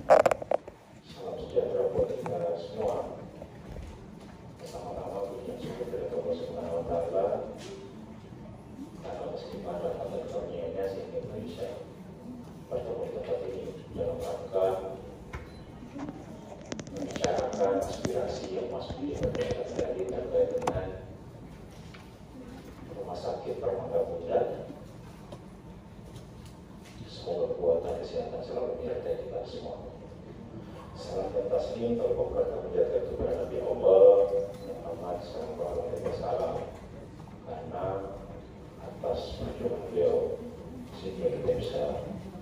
Salam sejahtera buat kita semua. Pertama-tama puji syukur kepada Allah Subhanahu wa Ta'ala karena meskipun rahmat dan karunia-Nya sehingga kita bisa bertemu di tempat ini dalam rangka membicarakan aspirasi yang masuk di Departemen dari terkait dengan Rumah Sakit Permata Bunda. Semoga kekuatan kesehatan selalu menyertai kita semua. Salam dan taslim terbuka menjadikan kepada Nabi Allah Muhammad SAW karena atas perjuangan beliau sehingga kita bisa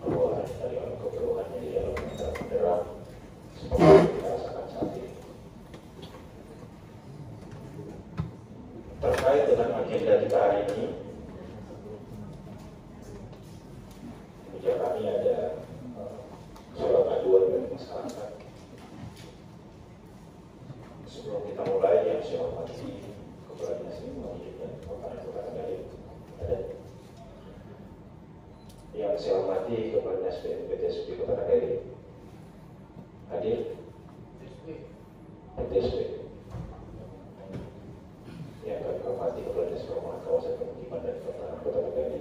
keluar dari alam kekeluhannya di alam yang terang seperti yang kita rasakan saat ini. Terkait dengan agenda kita hari ini, meja kami ada surat aduan dari masyarakat. Sebelum kita mulai, yang saya hormati Kepala Dinas Lingkungan Hidup dan Kehutanan Kota Kendari, ada. Yang saya hormati Kepala Dinas PTSP Kota Kendari, hadir. PTSP. Yang kami hormati Kepala Dinas Perumahan Kawasan Pemukiman dan Kehutanan Kota Kendari.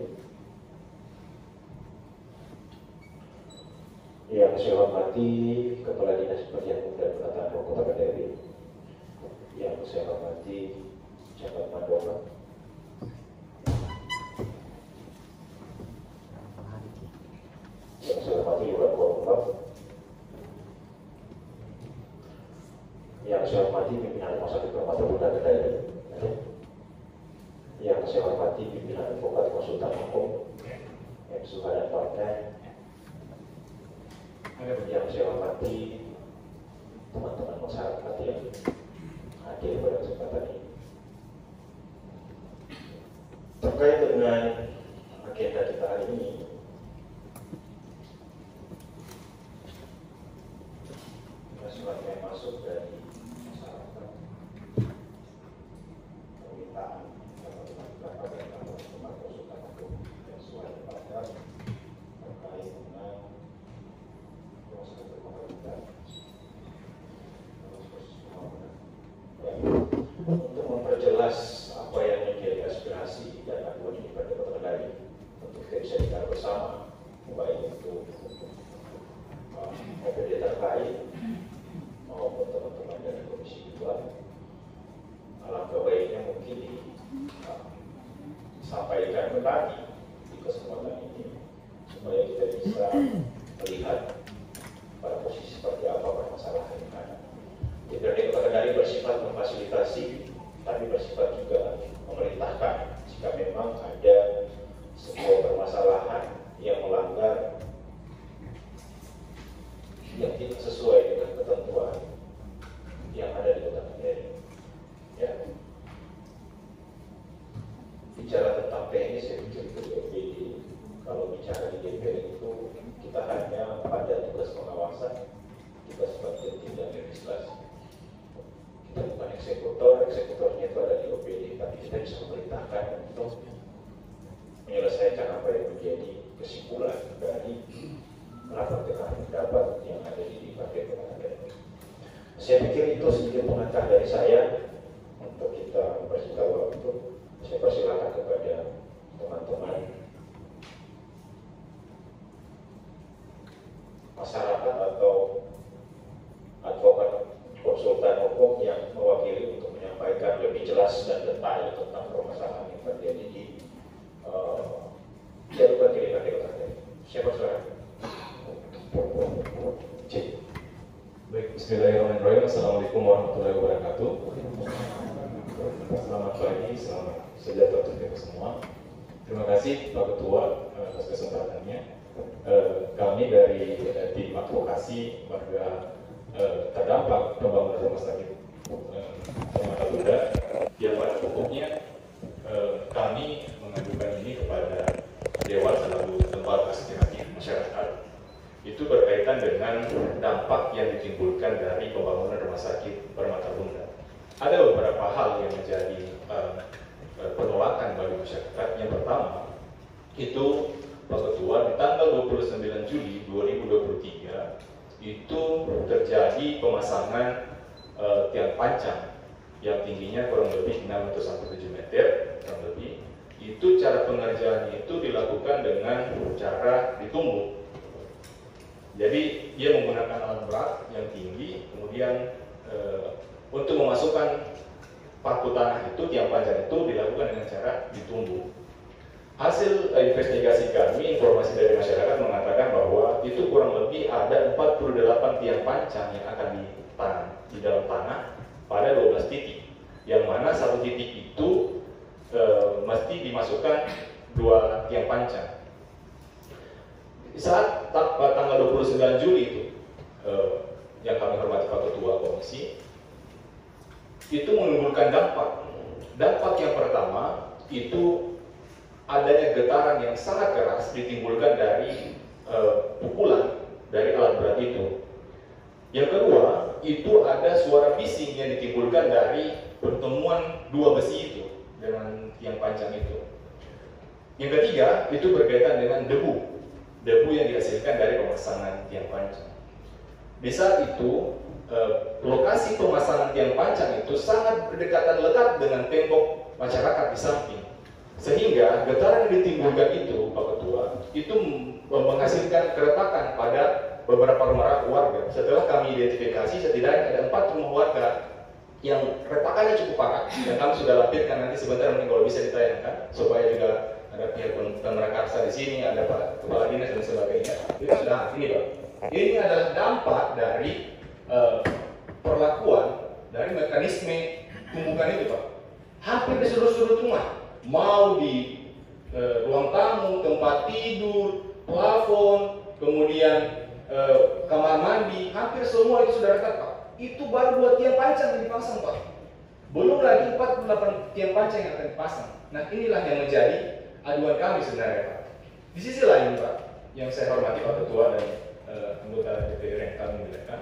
Yang saya hormati Kepala Dinas Perhubungan dan Penataan Ruang Kota Kendari. Yang saya hormati Camat Mandora. Yang saya hormati Lurah Kuala. Yang saya hormati pimpinan Rumah Sakit Permata Bunda Kendari. Yang saya hormati pimpinan Advokat Konsultan Hukum MSUH dan Partai. Yang saya hormati teman-teman masyarakat yang hadir pada kesempatan ini. Terkait dengan agenda kita hari ini, surat yang masuk dari masyarakat, permintaan beberapa dari teman-teman konsultan hukum yang sesuai dengan terkait dengan proses pembangunan. Untuk memperjelas apa yang menjadi aspirasi dan aduan ini pada Kota Kendari, untuk kita bisa dengar bersama, baik itu OPD terkait maupun teman-teman dari Komisi 2. Alangkah baiknya mungkin disampaikan kembali di kesempatan ini supaya kita bisa melihat pada posisi seperti apa permasalahan yang ada. DPRD Kota Kendari bersifat memfasilitasi, tapi bersifat juga memerintahkan jika memang ada sebuah permasalahan yang melanggar yang tidak sesuai dengan ketentuan yang ada di Kota Kendari. Ya. Bicara tentang teknis, saya pikir itu di OPD. Kalau bicara di DPR itu kita hanya pada tugas pengawasan, tugas bagian tim dan legislasi. Kita bukan eksekutor, eksekutornya itu ada di OPD, tapi kita bisa memerintahkan untuk menyelesaikan apa yang menjadi kesimpulan dari rapat dengar pendapat yang ada di Partai Kota Kendari. Saya pikir itu sedikit pengantar dari saya untuk kita mempersingkat waktu. Saya persilakan kepada teman-teman masyarakat atau advokat konsultan hukum yang mewakili untuk menyampaikan lebih jelas dan detail tentang permasalahan yang terjadi di jalur kiri Kota Kendari. Siapa saudara? Baik, bismillahirrahmanirrahim. Assalamualaikum warahmatullahi wabarakatuh. Selamat pagi, selamat sejahtera untuk kita semua. Terima kasih Pak Ketua atas kesempatannya. Kami dari tim advokasi warga terdampak pembangunan rumah sakit Permata Bunda, yang pada pokoknya kami mengajukan ini kepada Dewan selaku lembaga aspirasi masyarakat. Itu berkaitan dengan dampak yang ditimbulkan dari pembangunan rumah sakit Permata Bunda. Ada beberapa hal yang menjadi penolakan bagi masyarakat. Yang pertama, itu Pak Ketua, di tanggal 29 Juli 2023 itu terjadi pemasangan tiang pancang yang tingginya kurang lebih 6 atau sampai 7 meter kurang lebih. Itu cara pengerjaannya itu dilakukan dengan cara ditumbuk. Jadi dia menggunakan alat berat yang tinggi, kemudian untuk memasukkan paku tanah itu, tiang pancang itu dilakukan dengan cara ditumbuk. Hasil investigasi kami, informasi dari masyarakat mengatakan bahwa itu kurang lebih ada 48 tiang pancang yang akan ditanam di dalam tanah pada 12 titik, yang mana satu titik itu mesti dimasukkan 2 tiang pancang. Saat tanggal 29 Juli itu, yang kami hormati Pak Ketua Komisi, itu menimbulkan dampak. Dampak yang pertama itu adanya getaran yang sangat keras ditimbulkan dari pukulan dari alat berat itu. Yang kedua, itu ada suara bising yang ditimbulkan dari pertemuan 2 besi itu dengan tiang pancang itu. Yang ketiga, itu berkaitan dengan debu yang dihasilkan dari pemasangan tiang pancang. Di saat itu, lokasi pemasangan tiang pancang itu sangat berdekatan lekat dengan tembok masyarakat di samping. Sehingga getaran yang ditimbulkan itu, Pak Ketua, itu menghasilkan keretakan pada beberapa rumah warga. Setelah kami identifikasi, setidaknya ada 4 rumah warga yang retakannya cukup parah, dan kami sudah lampirkan, nanti sebentar mungkin kalau bisa ditayangkan, supaya juga ada pihak pemerakarsa di sini, ada Pak Kepala Dinas dan sebagainya. Itu sudah ini, Pak. Ini adalah dampak dari perlakuan dari mekanisme tumbukan itu, Pak. Hampir di seluruh sudut rumah, mau di ruang tamu, tempat tidur, plafon, kemudian kamar mandi, hampir semua itu sudah retak, Pak. Itu baru 2 tiang pancang yang dipasang, Pak. Belum lagi 48 tiang pancang yang akan dipasang. Nah, inilah yang menjadi aduan kami sebenarnya, Pak. Di sisi lain, Pak, yang saya hormati Pak Ketua dan anggota DPR yang kami muliakan,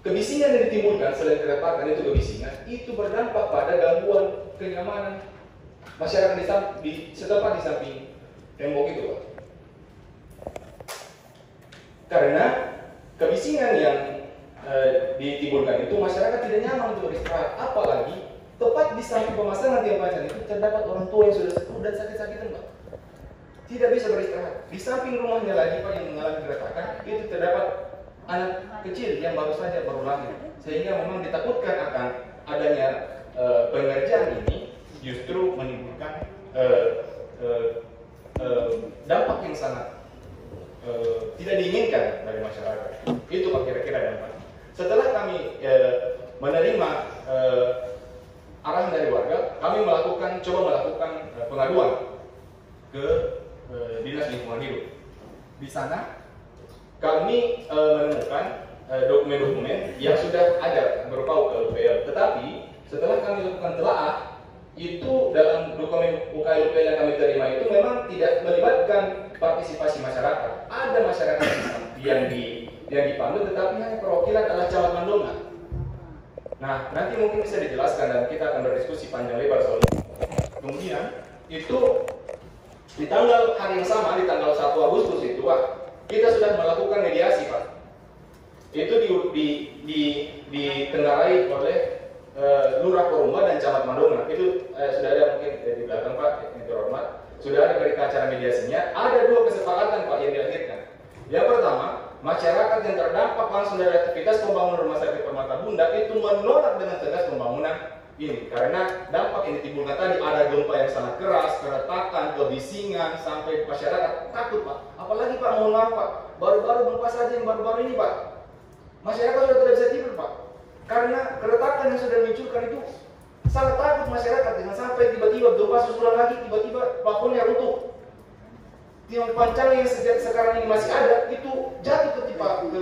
kebisingan yang ditimbulkan selain keretakan itu kebisingan, itu berdampak pada gangguan kenyamanan masyarakat di setempat di samping tembok itu, Pak. Karena kebisingan yang ditimbulkan itu masyarakat tidak nyaman untuk beristirahat, apalagi tepat di samping pemasangan tiang pancang itu terdapat orang tua yang sudah sepuh dan sakit-sakitan, Pak. Tidak bisa beristirahat. Di samping rumahnya lagi, Pak, yang mengalami keretakan, itu terdapat anak kecil yang baru saja baru lahir, sehingga memang ditakutkan akan adanya pengerjaan ini justru menimbulkan dampak yang sangat tidak diinginkan dari masyarakat. Itu, Pak, kira-kira dampak. Setelah kami menerima arahan dari warga, kami coba melakukan pengaduan ke Dinas Lingkungan Hidup. Di sana kami menemukan dokumen-dokumen yang sudah ada berupa UKLUPL. Tetapi setelah kami lakukan telaah, itu dalam dokumen UKLUPL yang kami terima itu memang tidak melibatkan partisipasi masyarakat. Ada masyarakat yang dipanggil, tetapi hanya perwakilan adalah Camat Mandonga. Nah, nanti mungkin bisa dijelaskan dan kita akan berdiskusi panjang lebar soal ini. Kemudian itu di hari yang sama, di tanggal 1 Agustus itu, Pak, kita sudah melakukan mediasi, Pak. Itu ditenggarai oleh Lurah Porumba dan Camat Mandonga. Itu sudah ada mungkin di belakang, Pak, yang terhormat. Sudah ada berita acara mediasinya. Ada 2 kesepakatan, Pak, yang dilahirkan. Yang pertama, masyarakat yang terdampak langsung dari aktivitas pembangunan Rumah Sakit Permata Bunda itu menolak dengan tegas pembangunan ini, karena dampak yang ditimbulkan tadi ada gempa yang sangat keras, keretakan, kebisingan, sampai masyarakat takut, Pak. Apalagi, Pak, mohon maaf, Pak, baru-baru gempa saja yang baru-baru ini, Pak, masyarakat sudah tidak bisa tidur, Pak, karena keretakan yang sudah dimunculkan itu sangat takut masyarakat. Dengan sampai tiba-tiba gempa susulan lagi, tiba-tiba plafonnya runtuh. Tiang pancang yang sekarang ini masih ada itu jatuh ke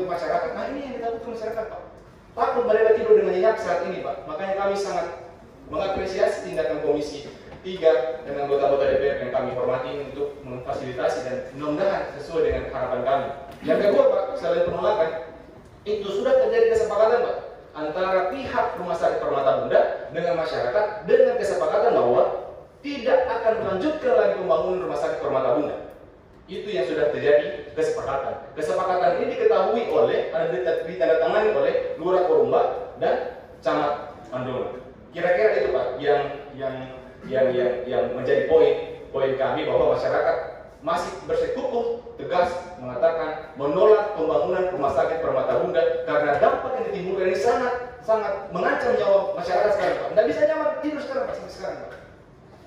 masyarakat. Nah, ini yang ditakutkan masyarakat, Pak. Takut mereka tidur dengan nyenyak saat ini, Pak. Makanya kami sangat mengapresiasi tindakan Komisi 3 dan anggota-anggota DPR yang kami hormati untuk memfasilitasi dan mudah-mudahan sesuai dengan harapan kami. Yang kedua, Pak, selain penolakan, itu sudah terjadi kesepakatan, Pak, antara pihak Rumah Sakit Permata Bunda dengan masyarakat dengan kesepakatan bahwa tidak akan melanjutkan lagi pembangunan Rumah Sakit Permata Bunda. Itu yang sudah terjadi kesepakatan. Kesepakatan ini diketahui oleh, ditandatangani oleh Lurah Korumba dan Camat Mandungan. Kira-kira itu Pak yang menjadi poin kami, bahwa masyarakat masih bersikukuh tegas mengatakan menolak pembangunan rumah sakit Permata Bunda karena dampak yang ditimbulkan ini sangat mengancam nyawa masyarakat sekarang Pak. Tidak bisa nyaman tidur sekarang Pak, sampai sekarang Pak.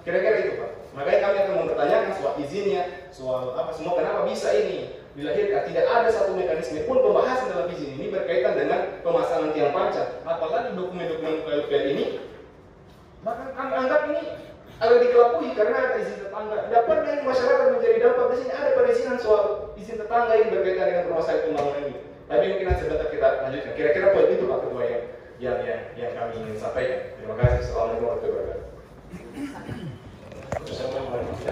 Kira-kira itu Pak. Makanya kami akan mempertanyakan soal izinnya, soal apa semua, kenapa bisa ini dilahirkan. Tidak ada satu mekanisme pun pembahasan dalam izin ini berkaitan dengan pemasangan tiang panjang. Apalagi dokumen-dokumen PLPL ini, bahkan kami anggap ini agak dikelapui karena ada izin tetangga. Dapatnya ini masyarakat menjadi dampak di sini, ada perizinan soal izin tetangga yang berkaitan dengan rumah sakit pembangunan ini. Tapi mungkin sebentar kita lanjutkan. Kira-kira poin itu Pak Ketua yang kami ingin sampaikan. Terima kasih. Assalamualaikum warahmatullahi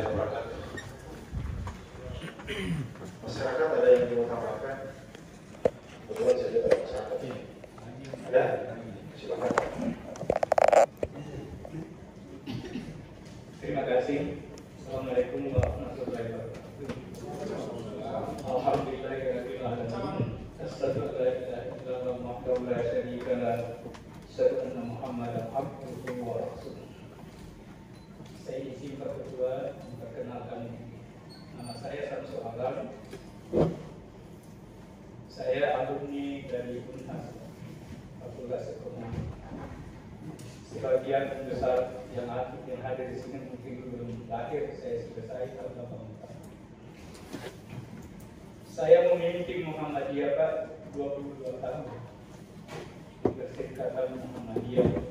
wabarakatuh. Masyarakat ada yang ingin menambahkan? Kebetulan saja pada masyarakat ini. Ada? Silakan. Terima kasih. Assalamualaikum warahmatullahi wabarakatuh. Alhamdulillahirabbil alamin. Astaghfirullah la ilaha illallah wahdahu la syarika lah. Asyhadu anna Muhammadan abduhu wa rasuluh. Saya izin Pak Ketua memperkenalkan nama saya Samsul Alam. Saya alumni dari Unhas Fakultas Ekonomi. Sebagian besar yang hadir di sini mungkin belum lahir, saya selesai tahun 84. Saya memimpin Muhammadiyah Pak 22 tahun di Perserikatan Muhammadiyah.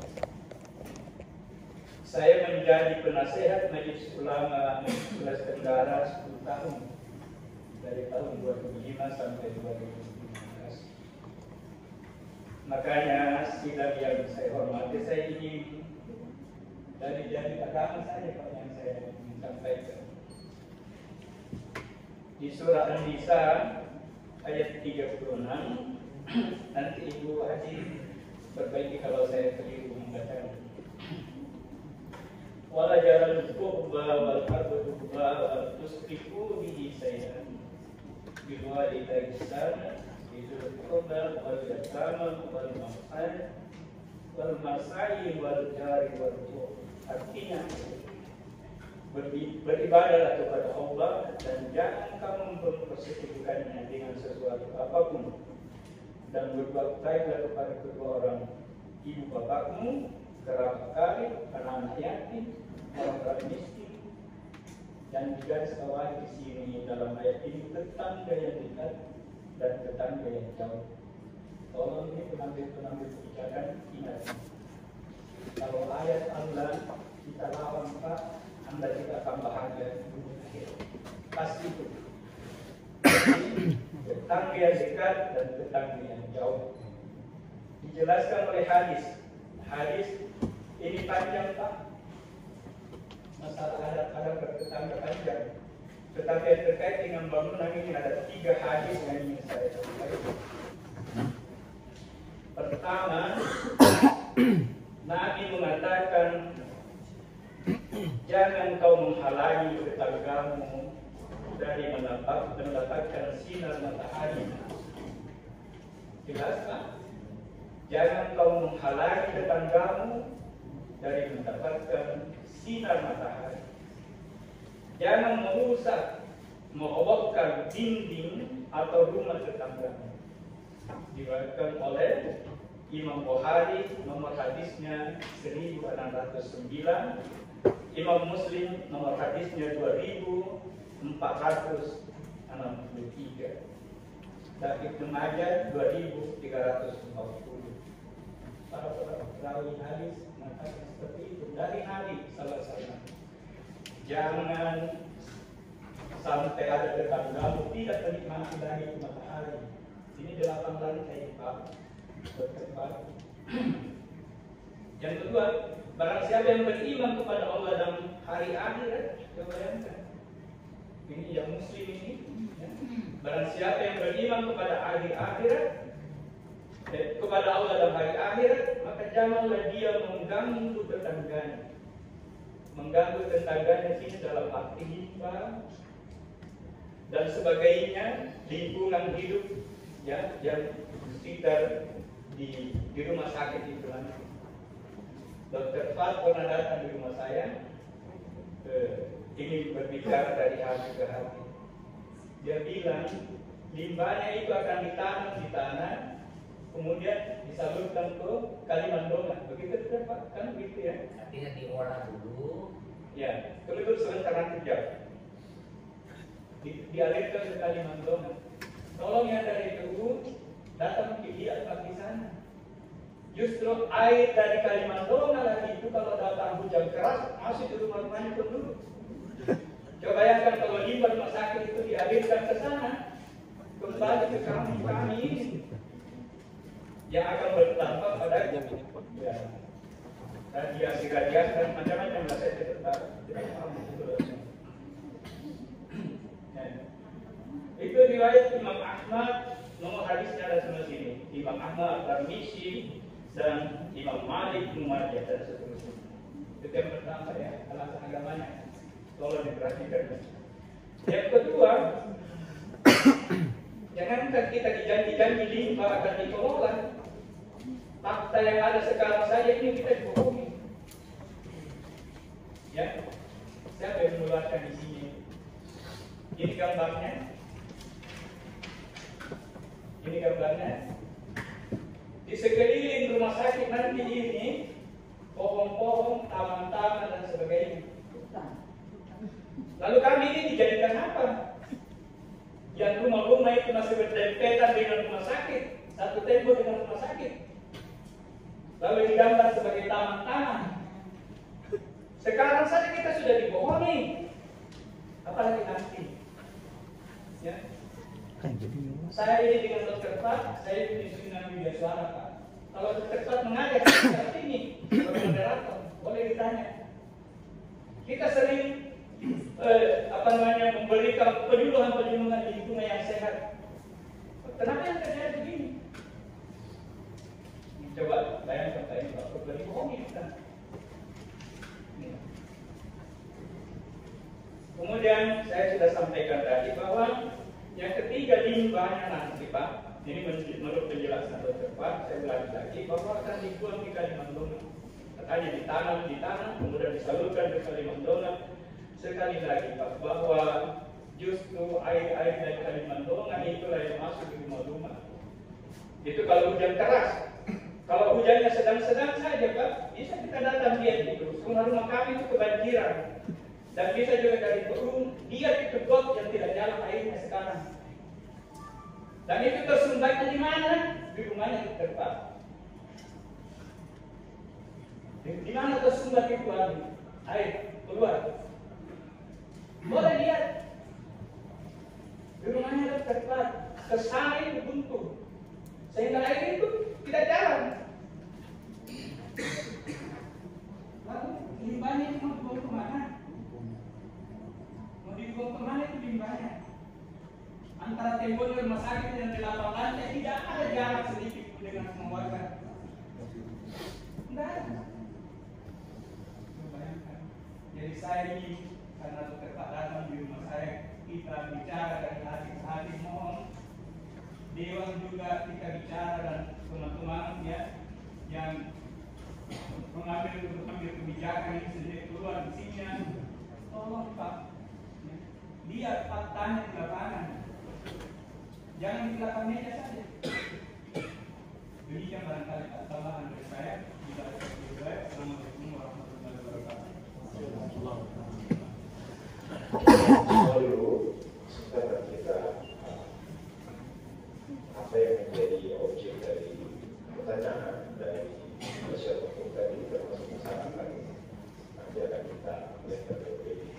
Saya menjadi penasehat Majelis Ulama Sulawesi Tenggara 10 tahun, dari tahun 2005 sampai 2015. Makanya sidang yang saya hormati, saya ingin dari agama saja Pak yang saya ingin sampaikan. Di surah An-Nisa ayat 36, nanti Ibu Haji perbaiki kalau saya keliru membacanya. Wala jalan qurba wal qurba wal tusrifu bihi sayyan bil walidayni ihsana bil qurba wal yatama wal masai wal jari wal jur. Artinya beribadahlah kepada Allah dan jangan kamu mempersekutukannya dengan sesuatu apapun, dan berbuat baiklah kepada kedua orang ibu bapakmu, kerabat karib, anak-anak yatim, orang-orang miskin. Dan juga sebawahi di sini dalam ayat ini tetangga yang dekat dan tetangga yang jauh. Tolong ini penambil kebijakan ingat. Kalau ayat Allah kita lawan Pak, Anda kita akan bahagia pasti itu. Tetangga yang dekat dan tetangga yang jauh dijelaskan oleh hadis ini panjang Pak, masalah adat bertetangga panjang, tetapi terkait dengan bangunan ini ada 3 hadis yang ingin saya sampaikan. Pertama, Nabi mengatakan jangan kau menghalangi tetanggamu dari mendapatkan sinar matahari. Jelas Pak? Jangan kau menghalangi tetanggamu dari mendapatkan sinar matahari. Jangan merusak, merobohkan dinding atau rumah tetanggamu. Diriwayatkan oleh Imam Bukhari, nomor hadisnya 1609, Imam Muslim nomor hadisnya 2463, dan Ibnu Majah 2340. Para perawi hadis mengatakan seperti itu dari Nabi sallallahu alaihi wasallam. Jangan sampai ada tetanggamu tidak menikmati dari matahari. Ini 8 lantai Pak. Yang kedua, barang siapa yang beriman kepada Allah dan hari akhirat, coba bayangkan. Ini yang muslim ini, ya. Barang siapa yang beriman kepada hari akhirat, kepada Allah dan hari akhirat, maka janganlah dia mengganggu tetangganya. Mengganggu tetangganya sini dalam arti hibah, dan sebagainya, lingkungan hidup ya yang sekitar di rumah sakit itu. Dr. Fat pernah datang di rumah saya, ingin berbicara dari hati ke hati. Dia bilang limbahnya itu akan ditanam di tanah, kemudian disalurkan ke Kalimandongan. Begitu Pak, kan begitu ya? Artinya diolah dulu. Ya, kemudian sebentar nanti jauh. Dialirkan ke Kalimandongan. Tolong yang dari itu datang ke dia di sana. Justru air dari Kalimandongan lagi itu kalau datang hujan keras masuk ke rumah-rumahnya penduduk. Coba bayangkan kalau limbah rumah sakit itu dialirkan ke sana, kembali ke kami ini, yang akan berdampak pada ya, radiasi dan macam-macam lah, saya tidak paham itu. Itu riwayat Imam Ahmad, nomor hadisnya ada semua sini. Imam Ahmad, Tirmidzi, dan Imam Malik, Ibnu Majah dan seterusnya. Itu yang pertama ya, alasan agamanya. Tolong diperhatikan. Yang kedua, jangankan kita dijanji-janji limbah akan dikelola. Fakta yang ada sekarang saja ini kita dibohongi. Ya, siapa yang mengeluarkan di sini? Ini gambarnya. Ini gambarnya. Di sekeliling rumah sakit nanti ini pohon-pohon, taman-taman dan sebagainya. Lalu kami ini dijadikan apa? Yang rumah-rumah itu masih berdempetan dengan rumah sakit, satu tembok dengan rumah sakit. Lalu digambar sebagai taman-taman. Sekarang saja kita sudah dibohongi, apalagi nanti. Ya. Saya ini dengan Dr. Fat, saya ini dengan media suara Pak. Kalau Dr. Fat mengajak seperti ini, sebagai moderator, boleh ditanya. Kita sering memberikan penyuluhan lingkungan yang sehat. Kenapa yang terjadi begini? Coba bayangkan tadi Bapak beri bohongi kita. Kemudian saya sudah sampaikan tadi bahwa yang ketiga limbahnya nanti Pak, ini menurut penjelasan Dr. Pak, saya ulangi lagi bahwa akan dibuang di Kalimandongan. Katanya ditanam, kemudian disalurkan ke Kalimandongan. Sekali lagi Pak, bahwa justru air-air dari Kalimandongan itulah yang masuk di rumah-rumah. Itu kalau hujan keras. Kalau hujannya sedang-sedang saja Pak, bisa kita datang lihat itu. Rumah-rumah kami itu kebanjiran. Dan bisa juga dari burung, dia itu got yang tidak jalan airnya sekarang. Dan itu tersumbatnya di mana? Di rumahnya di tempat. Di mana tersumbat itu air keluar? Boleh lihat. Di rumahnya ada tempat. Kesana itu buntu. Sehingga air itu tidak jalan. Lalu limbahnya itu mau dibawa kemana? Mau dibawa kemana itu limbahnya? Antara tembok rumah sakit dan 8 lantai tidak ada jarak sedikit pun dengan semua warga. Tidak ada. Bayangkan. Jadi saya ini karena tetap datang di rumah saya, kita bicara dari hati ke hati, mohon Dewan juga kita bicara dan teman-teman ya yang mengambil kebijakan ini sendiri keluar di sini, tolong Pak, lihat faktanya di lapangan, jangan di belakang meja saja. Demikian barangkali tambahan dari saya. Assalamualaikum warahmatullahi wabarakatuh. Dulu sebentar kita apa yang menjadi objek dari pertanyaan dari masyarakat tadi termasuk masyarakat nanti akan kita lihat terlebih.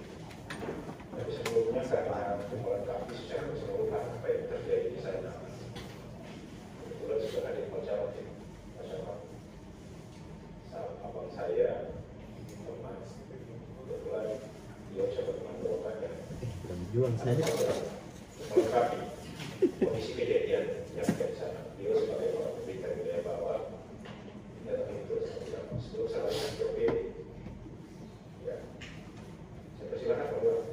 Tapi sebelumnya karena melengkapi secara keseluruhan apa yang terjadi di sana. Kebetulan sudah ada masyarakat abang saya teman kebetulan dia coba teman-teman ya. Melengkapi kondisi kejadian yang ada di sana. Dia sebagai orang berita wilayah bawah datang itu sebelum salah satu ya. Saya persilakan Bapak.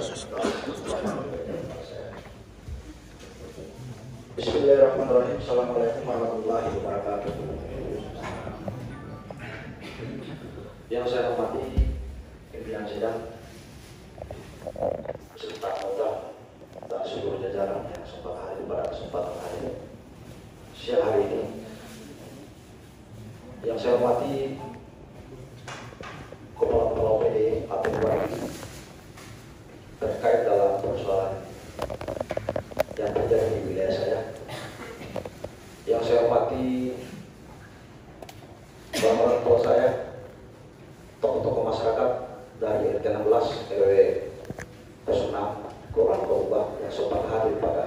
Bismillahirrahmanirrahim. Assalamualaikum warahmatullahi wabarakatuh. Yang saya hormati pimpinan sidang serta anggota dan seluruh jajaran yang sempat hadir pada kesempatan hari ini, siang hari ini. Yang saya hormati Kepala OPD atau Bupati terkait dalam persoalan yang terjadi di wilayah saya. Yang saya hormati orang tua saya, tokoh-tokoh masyarakat dari RT 16 RW 06 Kelurahan Kobah yang sempat hadir pada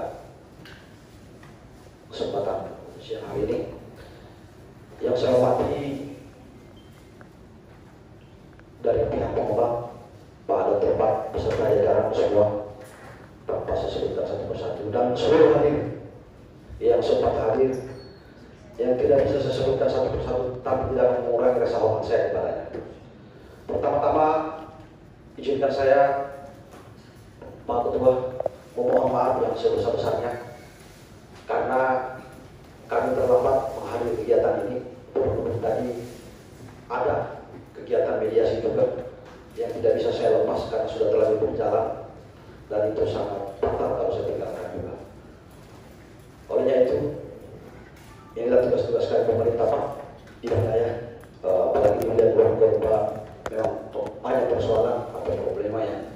kesempatan siang hari ini. Yang saya hormati dari pihak pengembang, Pak Dr. Pak beserta jajaran semua, tanpa saya sebutkan satu persatu, dan seluruh hadir yang sempat hadir, yang tidak bisa saya sebutkan satu persatu, tapi tidak mengurangi rasa hormat saya kepadanya. Pertama-tama, izinkan saya, Pak Ketua, memohon maaf yang sebesar-besarnya karena kami terlambat menghadiri kegiatan ini. Tadi ada kegiatan mediasi juga yang tidak bisa saya lepas karena sudah terlanjur berjalan, dan itu sangat fatal kalau saya tinggalkan juga. Olehnya itu, inilah tugas-tugas kami pemerintah Pak di wilayah, apalagi di wilayah Kelurahan memang banyak persoalan atau problema yang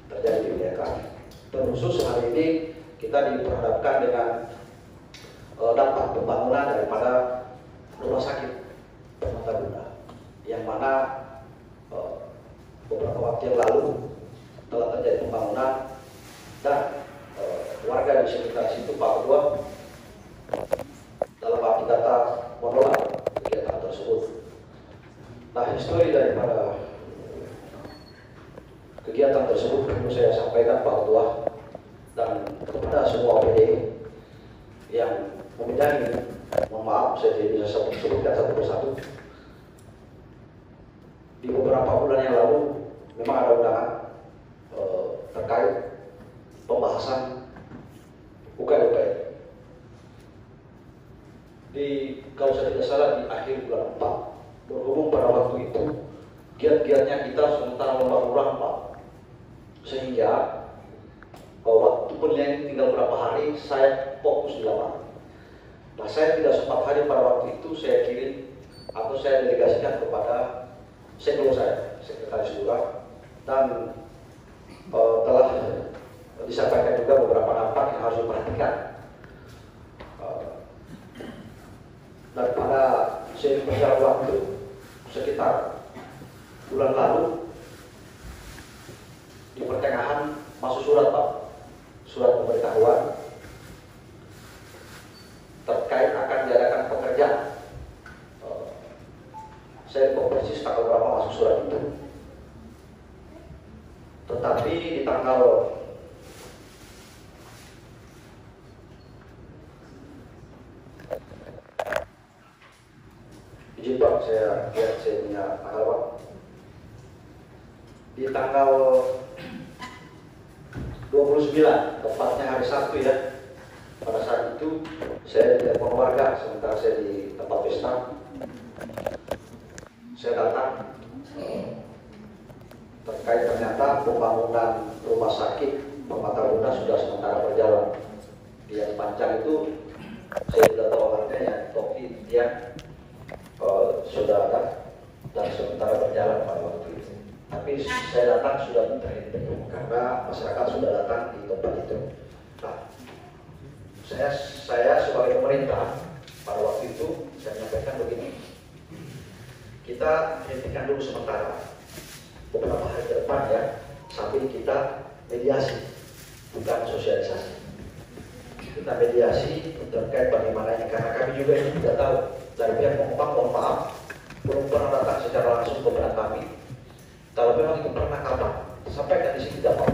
terjadi di wilayah kami. Terkhusus hari ini kita diperhadapkan dengan dampak pembangunan daripada rumah sakit Permata Bunda, yang mana beberapa waktu yang lalu telah terjadi pembangunan dan warga di sekitar situ, Pak Ketua, dalam arti kata menolak kegiatan tersebut. Nah, histori daripada kegiatan tersebut perlu saya sampaikan, Pak Ketua, dan kepada semua OPD yang membidangi. Mohon maaf, saya tidak bisa sebutkan satu persatu. Di beberapa bulan yang lalu memang ada undangan terkait pembahasan UKM. Kalau saya tidak salah di akhir bulan 4, berhubung pada waktu itu giat-giatnya kita sementara membangun Pak, sehingga waktu penilaian tinggal beberapa hari saya fokus di lapangan. Nah, saya tidak sempat hadir pada waktu itu. Saya kirim atau saya delegasikan kepada sektor saya, sekretaris lurah, dan telah disampaikan juga beberapa dampak yang harus diperhatikan. Dan pada seiring berjalan waktu, sekitar bulan lalu, di pertengahan masuk surat Pak, surat pemberitahuan terkait akan diadakan pekerjaan. Saya lupa persis tanggal berapa masuk surat itu, tetapi di tanggal izin Pak, saya punya tanggal Pak. Di tanggal 29, tepatnya hari Sabtu ya. Pada saat itu saya ditelepon warga sementara saya di tempat pesta. Saya datang terkait ternyata pembangunan rumah sakit Permata Bunda sudah sementara berjalan. Yang panjang itu saya tidak tahu artinya, tapi dia sudah ada dan sementara berjalan pada waktu itu. Tapi saya datang sudah terhenti karena masyarakat sudah datang di tempat itu. Nah, saya sebagai pemerintah pada waktu itu saya menyampaikan begini, kita hentikan dulu sementara beberapa hari ke depan ya, sambil kita mediasi, bukan sosialisasi. Kita mediasi terkait bagaimana ini, karena kami juga ini tidak tahu dari pihak pengembang. Mohon maaf, belum pernah datang secara langsung ke benak kami. Kalau memang itu pernah kapan, sampaikan di sini tidak mau.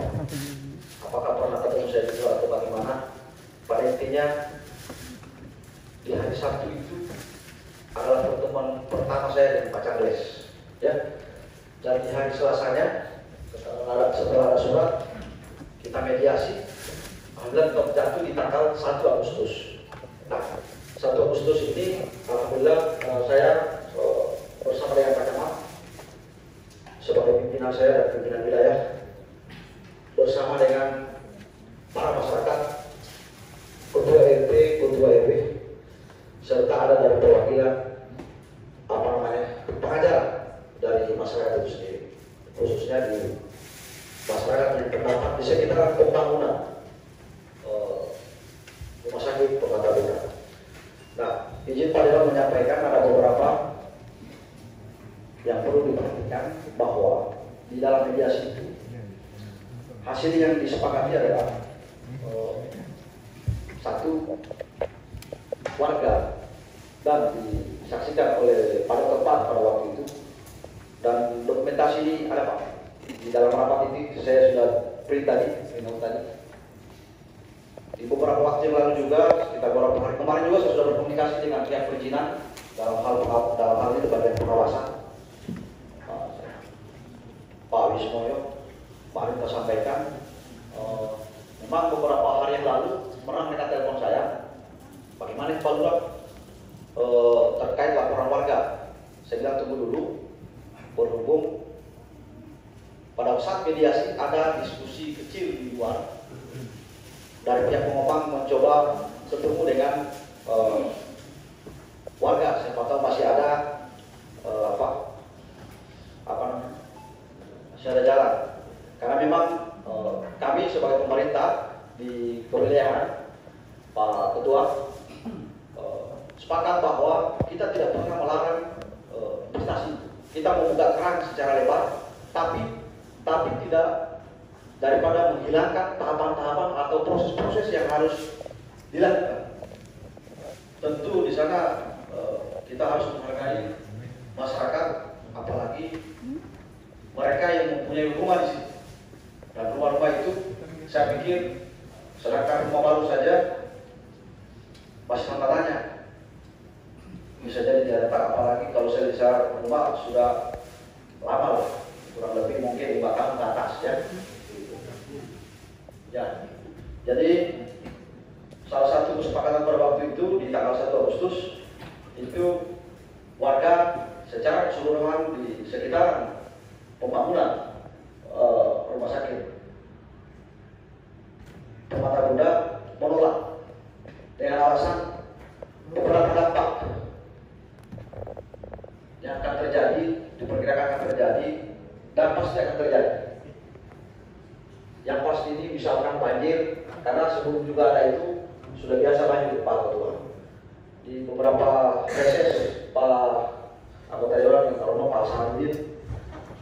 Apakah pernah ketemu saya juga atau bagaimana? Pada intinya di hari Sabtu itu adalah pertemuan pertama saya dengan Pak Cangles, ya. Dan di hari Selasanya setelah ada surat, kita mediasi, alhamdulillah tetap jatuh di tanggal 1 Agustus. Nah, 1 Agustus ini alhamdulillah saya bersama dengan Pak Camat sebagai pimpinan saya dan pimpinan wilayah bersama dengan para masyarakat, ketua RT, ketua RW, serta ada dari perwakilan pengajar dari masyarakat itu sendiri, khususnya di masyarakat yang terdapat di sekitar pembangunan rumah sakit Permata Bunda. Nah, izin Pak Dewan menyampaikan ada beberapa yang perlu diperhatikan bahwa di dalam mediasi itu hasil yang disepakati adalah satu, warga dan disaksikan oleh pada tempat pada waktu itu, dan dokumentasi ini ada Pak di dalam rapat itu saya sudah print tadi. Di beberapa waktu yang lalu juga, sekitar beberapa hari kemarin juga saya sudah berkomunikasi dengan pihak perizinan dalam hal itu bagian pengawasan. Pak Wismoyo kemarin kita sampaikan, memang beberapa hari yang lalu pernah mereka telepon saya, bagaimana Pak Lurah terkait laporan warga. Saya bilang tunggu dulu, berhubung pada saat mediasi ada diskusi kecil di luar dari pihak pengopang mencoba ketemu dengan warga. Siapa tahu masih ada masih ada jalan, karena memang kami sebagai pemerintah di kewilayahan, Pak Ketua, sepakat bahwa kita tidak pernah melarang investasi. Kita membuka keran secara lebar, tapi tidak daripada menghilangkan tahapan-tahapan atau proses-proses yang harus dilakukan. Tentu di sana kita harus menghargai masyarakat, apalagi mereka yang mempunyai rumah di sini. Dan rumah-rumah itu saya pikir sedangkan rumah baru saja masih tantangannya. Bisa jadi diadakan, apalagi kalau saya bicara rumah sudah lama lah, kurang lebih mungkin 5 tahun ke atas ya. Jadi salah satu kesepakatan pada waktu itu di tanggal 1 Agustus itu warga secara keseluruhan di sekitar pembangunan rumah sakit Permata Bunda menolak dengan alasan beberapa dampak yang akan terjadi, diperkirakan akan terjadi dan pasti akan terjadi. Yang pasti ini misalkan banjir, karena sebelum juga ada itu sudah biasa banjir Pak Ketua. Di beberapa reses Pak anggota dewan yang terhormat Pak Sanudin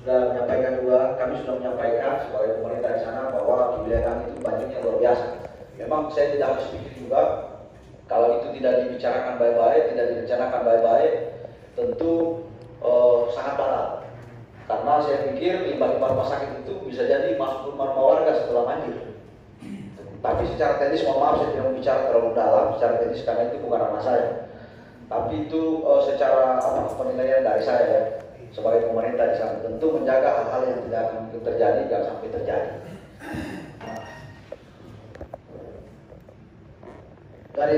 sudah menyampaikan juga, kami sudah menyampaikan sebagai pemerintah di sana bahwa di wilayah kami itu banjirnya luar biasa. Memang saya tidak habis pikir juga, kalau itu tidak dibicarakan baik-baik, tidak direncanakan baik-baik, tentu sangat fatal. Karena saya pikir limbah-limbah rumah sakit itu bisa jadi masuk rumah-rumah warga setelah banjir. Tapi secara teknis, mohon maaf saya tidak mau bicara terlalu dalam secara teknis karena itu bukan ranah saya. Tapi itu secara penilaian dari saya ya, sebagai pemerintah di sana, tentu menjaga hal-hal yang tidak akan terjadi jangan sampai terjadi. Dari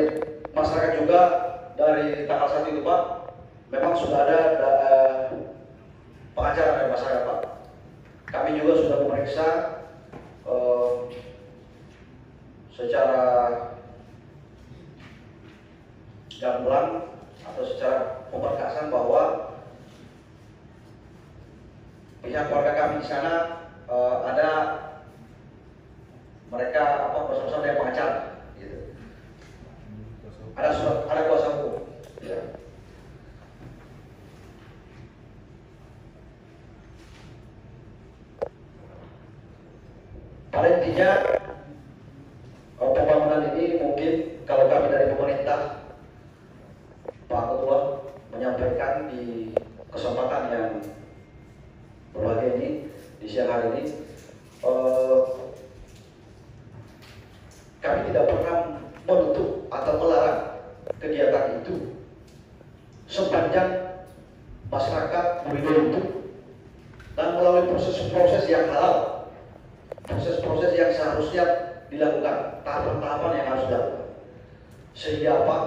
masyarakat juga dari tanggal 1 itu Pak, memang sudah ada pengajaran dari masyarakat Pak. Kami juga sudah memeriksa secara gamblang atau secara pemberkasan bahwa pihak warga kami di sana ada mereka bersama-sama dengan pengacara, gitu. Ada kuasa hukum. Ya. Pada intinya pembangunan ini mungkin kalau kami dari pemerintah, Pak Ketua menyampaikan di kesempatan yang berbahagia ini di siang hari ini, kami tidak pernah menutup atau melarang kegiatan itu sepanjang masyarakat meridoi itu dan melalui proses-proses yang halal, proses-proses yang seharusnya dilakukan, tahapan-tahapan yang harus dilakukan. Sehingga apa?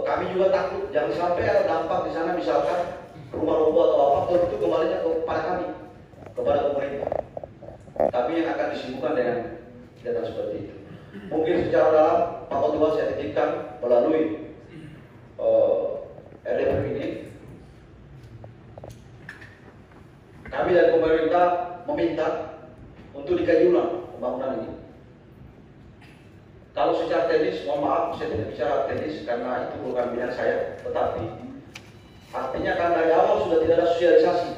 Kami juga takut jangan sampai ada dampak di sana, misalkan rumah roboh atau apa, itu kembalinya kepada kami, kepada pemerintah. Tapi yang akan disibukkan dengan data seperti itu. Mungkin secara dalam Pak Ketua saya titipkan melalui RDP ini, kami dari pemerintah meminta untuk dikaji ulang pembangunan ini. Kalau secara teknis, mohon maaf saya tidak bicara teknis karena itu bukan bidang saya, tetapi artinya karena dari awal sudah tidak ada sosialisasi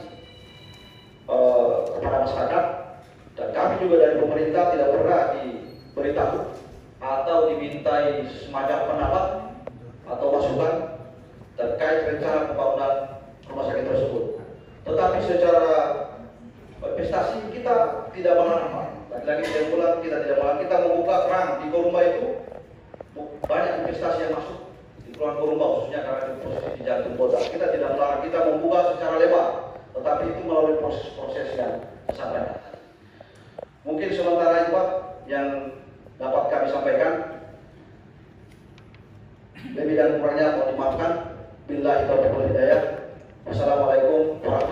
kepada masyarakat, dan kami juga dari pemerintah tidak pernah diberitahu atau dimintai semacam pendapat atau masukan terkait rencana pembangunan rumah sakit tersebut. Tetapi secara investasi kita tidak melarang. Lagi-lagi saya ulang, kita tidak melarang. Kita membuka keran di Korumba itu banyak investasi yang masuk di Kelurahan Korumba, khususnya karena di posisi jantung kota. Kita tidak melarang, kita membuka secara lebar, tetapi itu melalui proses-proses yang sangat. Mungkin sementara itu Pak yang dapat kami sampaikan. Lebih dan kurangnya mohon dimaafkan. Billahi taufiq wal hidayah. Wassalamualaikum warahmatullahi wabarakatuh.